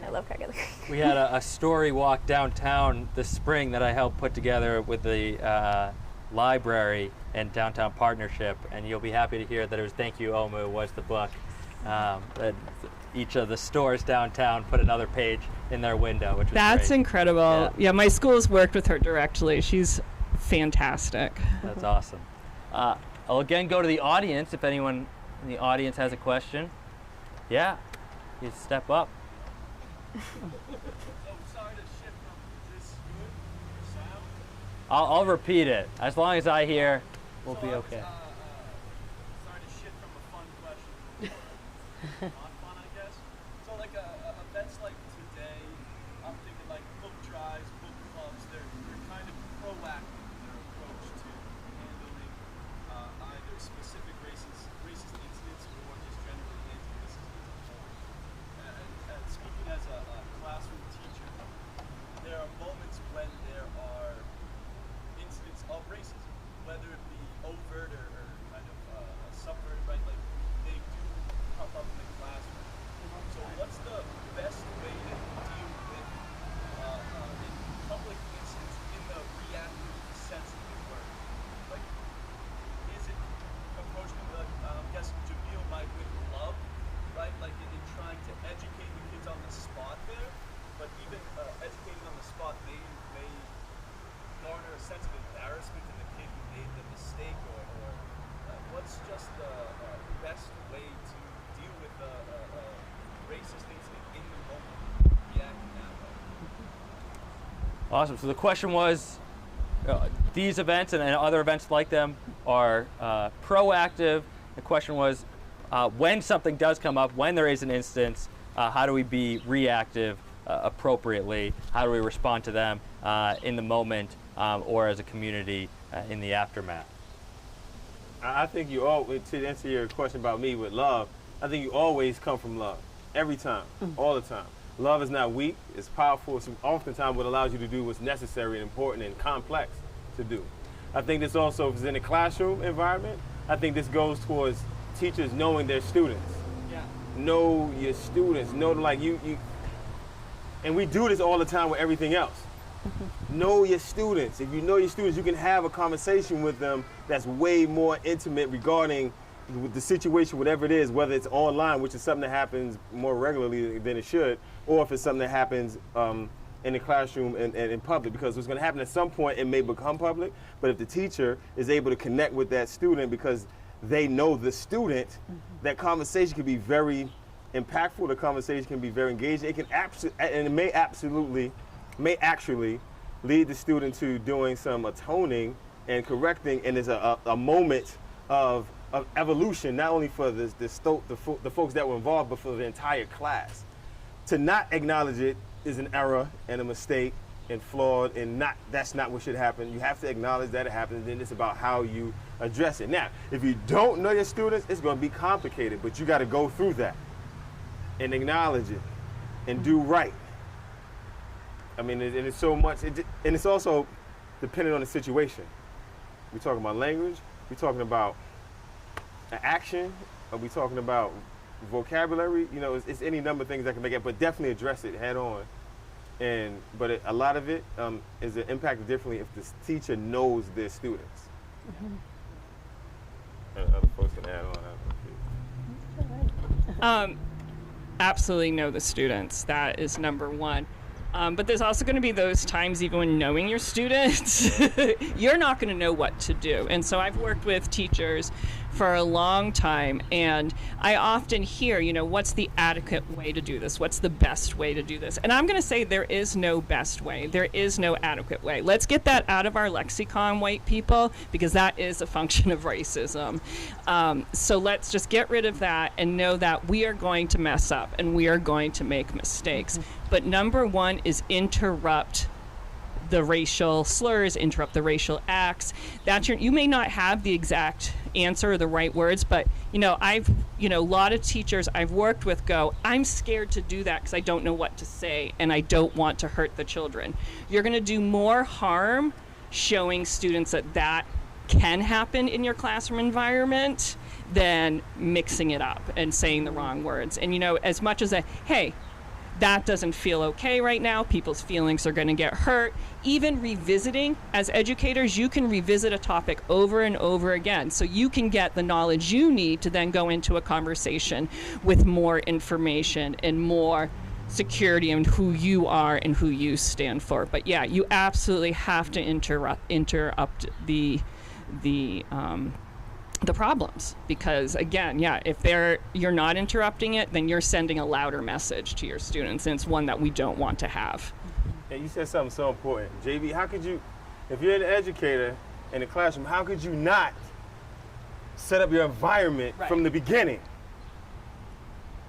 G: I love Craig of the Creek.
B: We had a story walk downtown this spring that I helped put together with the library and Downtown Partnership, and you'll be happy to hear that it was Thank You, Omu was the book. That each of the stores downtown put another page in their window, which was
C: That's
B: great.
C: incredible. Yeah, my school's worked with her directly. She's fantastic.
B: That's awesome. I'll again go to the audience if anyone in the audience has a question. Yeah, you step up. I'll repeat it. As long as I hear, we'll be okay.
H: Sorry to shift from a fun question to non-fun, I guess. So like events like today, I'm thinking like book drives, book clubs, they're kind of proactive in their approach to handling either specific racist incidents or just generally anti-racism as a whole. And speaking as a classroom teacher, there are moments when there are incidents of racism, whether it be overt or kind of subvert, right? Like they do pop up in the classroom. So what's the best way to deal with in public incidents in the reactive sense of the word? Like, is it approaching the, I'm guessing Jamil might with love, right? Like in trying to educate the kids on the spot there, but even educating on the spot may garner a sense of embarrassment in the kid who made the mistake, or what's just the best way to deal with a racist incident in the moment, reacting that way?
B: Awesome. So the question was, these events and other events like them are proactive. The question was, when something does come up, when there is an instance, how do we be reactive appropriately? How do we respond to them in the moment or as a community in the aftermath?
E: I think you always, to answer your question about me with love, I think you always come from love. Every time, all the time. Love is not weak, it's powerful. It's oftentimes what allows you to do what's necessary and important and complex to do. I think this also is in a classroom environment. I think this goes towards teachers knowing their students.
C: Yeah.
E: Know your students, know like you, and we do this all the time with everything else. Know your students. If you know your students, you can have a conversation with them that's way more intimate regarding the situation, whatever it is, whether it's online, which is something that happens more regularly than it should, or if it's something that happens in the classroom and in public, because what's going to happen at some point, it may become public, but if the teacher is able to connect with that student because they know the student, that conversation can be very impactful, the conversation can be very engaging, it can and it may actually lead the student to doing some atoning and correcting, and there's a moment of of evolution, not only for the folks that were involved, but for the entire class. To not acknowledge it is an error and a mistake and flawed, and that's not what should happen. You have to acknowledge that it happened, and then it's about how you address it. Now, if you don't know your students, it's going to be complicated, but you got to go through that and acknowledge it and do right. I mean, and it's so much, and it's also dependent on the situation. We're talking about language, we're talking about an action, are we talking about vocabulary? You know, it's any number of things that can make it, but definitely address it head on. But a lot of it is impacted differently if the teacher knows their students. And other folks can add on.
C: Absolutely know the students. That is number one. But there's also going to be those times, even when knowing your students, you're not going to know what to do. And so I've worked with teachers for a long time, and I often hear, you know, what's the adequate way to do this? What's the best way to do this? And I'm going to say there is no best way. There is no adequate way. Let's get that out of our lexicon, white people, because that is a function of racism. So let's just get rid of that and know that we are going to mess up and we are going to make mistakes. But number one is interrupt the racial slurs, interrupt the racial acts. You may not have the exact answer or the right words, but a lot of teachers I've worked with go, I'm scared to do that because I don't know what to say and I don't want to hurt the children. You're going to do more harm showing students that can happen in your classroom environment than mixing it up and saying the wrong words. And as much as hey, that doesn't feel okay right now, people's feelings are going to get hurt. Even revisiting, as educators, you can revisit a topic over and over again, so you can get the knowledge you need to then go into a conversation with more information and more security in who you are and who you stand for. But yeah, you absolutely have to interrupt the problems, because again, if you're not interrupting it, then you're sending a louder message to your students, and it's one that we don't want to have.
E: And you said something so important. JB, how could you, if you're an educator in the classroom, how could you not set up your environment from the beginning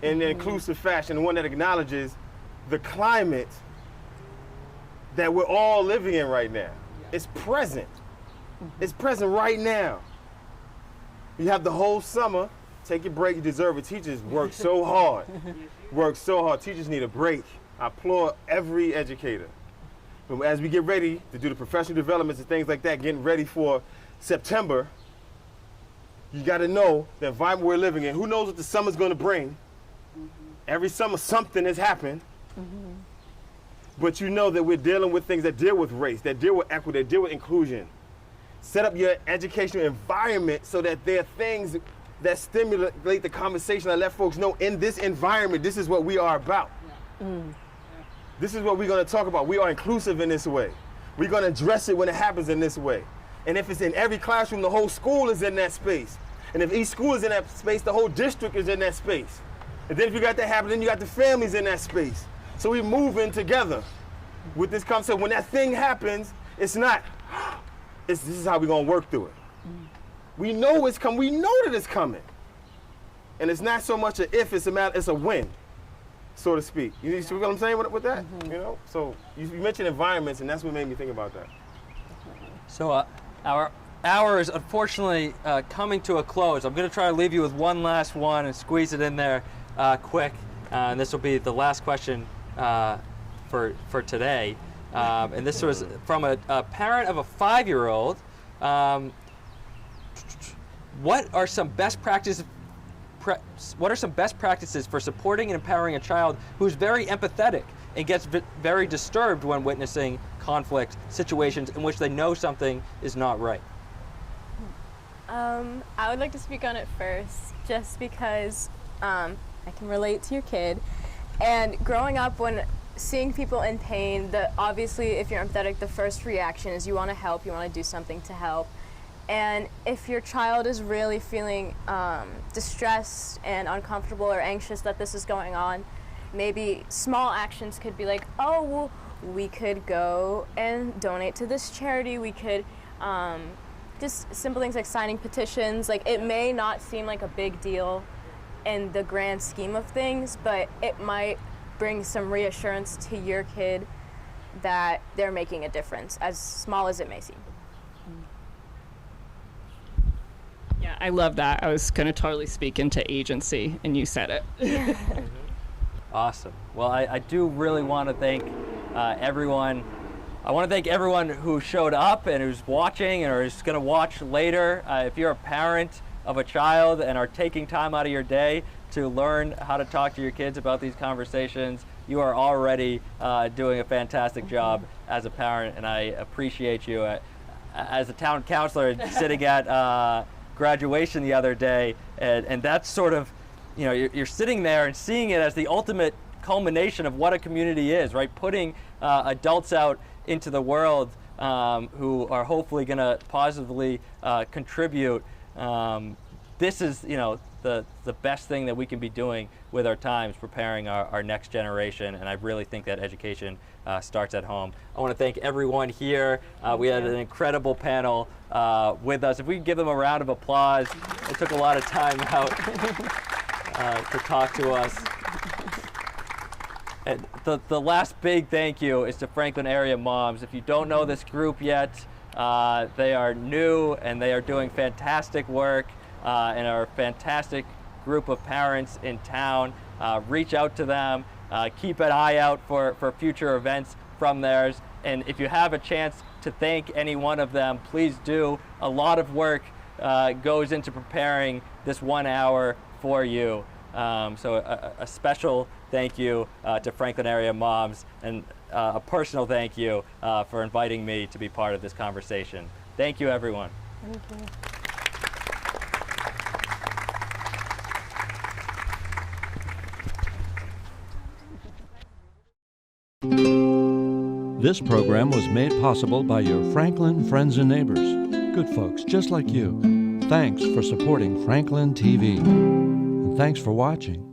E: in an inclusive fashion, one that acknowledges the climate that we're all living in right now? It's present. It's present right now. You have the whole summer, take your break, you deserve it. Teachers work so hard. Teachers need a break. I applaud every educator. But as we get ready to do the professional developments and things like that, getting ready for September, you got to know the environment we're living in. Who knows what the summer's going to bring? Every summer something has happened. But you know that we're dealing with things that deal with race, that deal with equity, that deal with inclusion. Set up your educational environment so that there are things that stimulate the conversation, that let folks know in this environment, this is what we are about. This is what we're going to talk about. We are inclusive in this way. We're going to address it when it happens in this way. And if it's in every classroom, the whole school is in that space. And if each school is in that space, the whole district is in that space. And then if you got that happening, then you got the families in that space. So we move in together with this concept. When that thing happens, it's not, this is how we're going to work through it. We know it's coming. We know that it's coming. And it's not so much an if, it's a when, so to speak. You see what I'm saying with that? So you mentioned environments, and that's what made me think about that.
B: So our hour is unfortunately coming to a close. I'm going to try to leave you with one last one and squeeze it in there quick. And this will be the last question for today. And this was from a parent of a 5-year-old. What are some best practices for supporting and empowering a child who's very empathetic and gets very disturbed when witnessing conflict situations in which they know something is not right?
G: I would like to speak on it first, just because I can relate to your kid. And growing up, when seeing people in pain, obviously if you're empathetic, the first reaction is you want to help, you want to do something to help. And if your child is really feeling distressed and uncomfortable or anxious that this is going on, maybe small actions could be like, oh, well, we could go and donate to this charity. We could just simple things like signing petitions. Like, it may not seem like a big deal in the grand scheme of things, but it might bring some reassurance to your kid that they're making a difference, as small as it may seem.
C: Yeah, I love that. I was going to totally speak into agency, and you said it.
B: Awesome. Well, I do really want to thank everyone. I want to thank everyone who showed up and who's watching or is going to watch later. If you're a parent of a child and are taking time out of your day to learn how to talk to your kids about these conversations, you are already doing a fantastic job as a parent, and I appreciate you. As a town councilor sitting at graduation the other day, and that's sort of, you know, you're sitting there and seeing it as the ultimate culmination of what a community is, right? Putting adults out into the world who are hopefully going to positively contribute. This is, you know, the best thing that we can be doing with our times, preparing our next generation, and I really think that education starts at home. I want to thank everyone here. We had an incredible panel with us. If we can give them a round of applause. It took a lot of time out to talk to us. And the last big thank you is to Franklin Area Moms. If you don't know this group yet, they are new and they are doing fantastic work and are a fantastic group of parents in town. Reach out to them, keep an eye out for future events from theirs, and if you have a chance to thank any one of them, please do. A lot of work goes into preparing this 1 hour for you. So a special thank you to Franklin Area Moms, and a personal thank you for inviting me to be part of this conversation. Thank you, everyone.
D: Thank you.
I: This program was made possible by your Franklin friends and neighbors, good folks just like you. Thanks for supporting Franklin TV. And thanks for watching.